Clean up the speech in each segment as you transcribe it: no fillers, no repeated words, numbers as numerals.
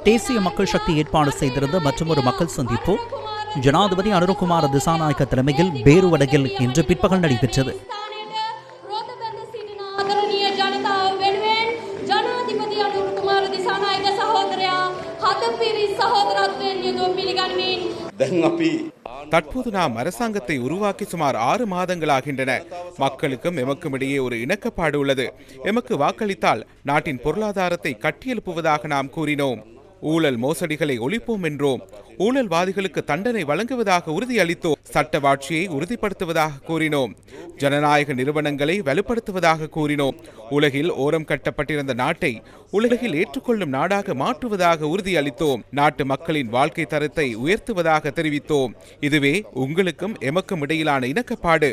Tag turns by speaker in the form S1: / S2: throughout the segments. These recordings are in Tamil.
S1: தேசிய மக்கள் சக்தி ஏற்பாடு செய்திருந்த மற்றொரு மக்கள் சந்திப்பு ஜனாதிபதி அனுரகுமார திசாநாயக்க தலைமையில் பேருவடையில் இன்று பிற்பகல் நடைபெற்றது.
S2: தற்போது நாம் அரசாங்கத்தை உருவாக்கி சுமார் 6 மாதங்களாகின்றன. மக்களுக்கும் எமக்கும் இடையே ஒரு இணக்கப்பாடு உள்ளது. எமக்கு வாக்களித்தால் நாட்டின் பொருளாதாரத்தை கட்டியெழுப்புவதாக நாம் கூறினோம். ஊழல் மோசடிகளை ஒழிப்போம் என்றோம். ஊழல்வாதிகளுக்கு தண்டனை வழங்குவதாக உறுதியளித்தோம். சட்டவாட்சியை உறுதிப்படுத்துவதாக கூறினோம். ஜனநாயக நிறுவனங்களை வலுப்படுத்துவதாக கூறினோம். உலகில் ஓரம் கட்டப்பட்டிருந்த நாட்டை உலகில் ஏற்றுக்கொள்ளும் நாடாக மாற்றுவதாக உறுதியளித்தோம். நாட்டு மக்களின் வாழ்க்கை தரத்தை உயர்த்துவதாக தெரிவித்தோம். இதுவே உங்களுக்கும் எமக்கும் இடையிலான இணக்கப்பாடு.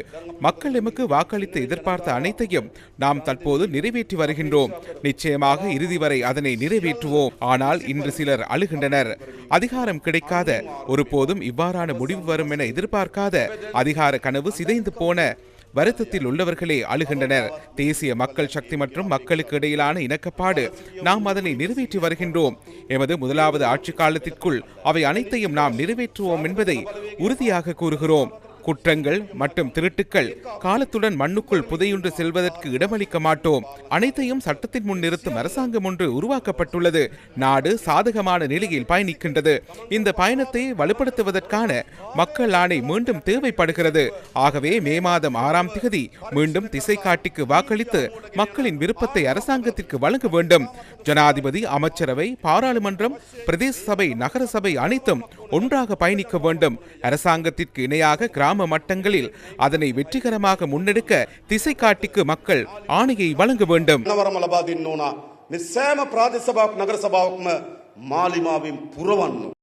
S2: மக்கள் எமக்கு வாக்களித்து எதிர்பார்த்த அனைத்தையும் நாம் தற்போது நிறைவேற்றி வருகின்றோம். நிச்சயமாக இறுதி வரை அதனை நிறைவேற்றுவோம். ஆனால் இன்று சிலர் அழுகின்றனர். அதிகாரம் கிடைக்காத, ஒருபோதும் இவ்வாறான முடிவு வரும் என எதிர்பார்க்காத அதிகார கனவு சிதைந்து போன வருத்தத்தில் உள்ளவர்களே அழுகின்றனர். தேசிய மக்கள் சக்தி மற்றும் மக்களுக்கு இடையிலான இணக்கப்பாடு, நாம் அதனை நிறைவேற்றி வருகின்றோம். எமது முதலாவது ஆட்சி காலத்திற்குள் அவை அனைத்தையும் நாம் நிறைவேற்றுவோம் என்பதை உறுதியாக கூறுகிறோம். குற்றங்கள் மற்றும் திருட்டுக்கள் காலத்துடன் மண்ணுக்குள் புதையுண்டு செல்வதற்கு இடமளிக்க மாட்டோம். அனைத்தையும் சட்டத்தின் முன் நிறுத்தும் அரசாங்கம் ஒன்று உருவாக்கப்பட்டுள்ளது. நாடு சாதகமான நிலையில் பயணிக்கின்றது. இந்த பயணத்தை வலுப்படுத்துவதற்கான மக்கள் ஆணை மீண்டும் தேவைப்படுகிறது. ஆகவே மே மாதம் 6ஆம் திகதி மீண்டும் திசை காட்டிக்கு வாக்களித்து மக்களின் விருப்பத்தை அரசாங்கத்திற்கு வழங்க வேண்டும். ஜனாதிபதி, அமைச்சரவை, பாராளுமன்றம், பிரதேச சபை, நகர சபை அனைத்தும் ஒன்றாக பயணிக்க வேண்டும். அரசாங்கத்திற்கு இணையாக கிராம மட்டங்களில் அதனை வெற்றிகரமாக முன்னெடுக்க திசை காட்டிக்கு மக்கள் ஆணையை வழங்க வேண்டும்.
S3: සෑම ප්‍රාදේශ සභාවක් නගර සභාවක්ම මාලිමාවෙන් පුරවන්න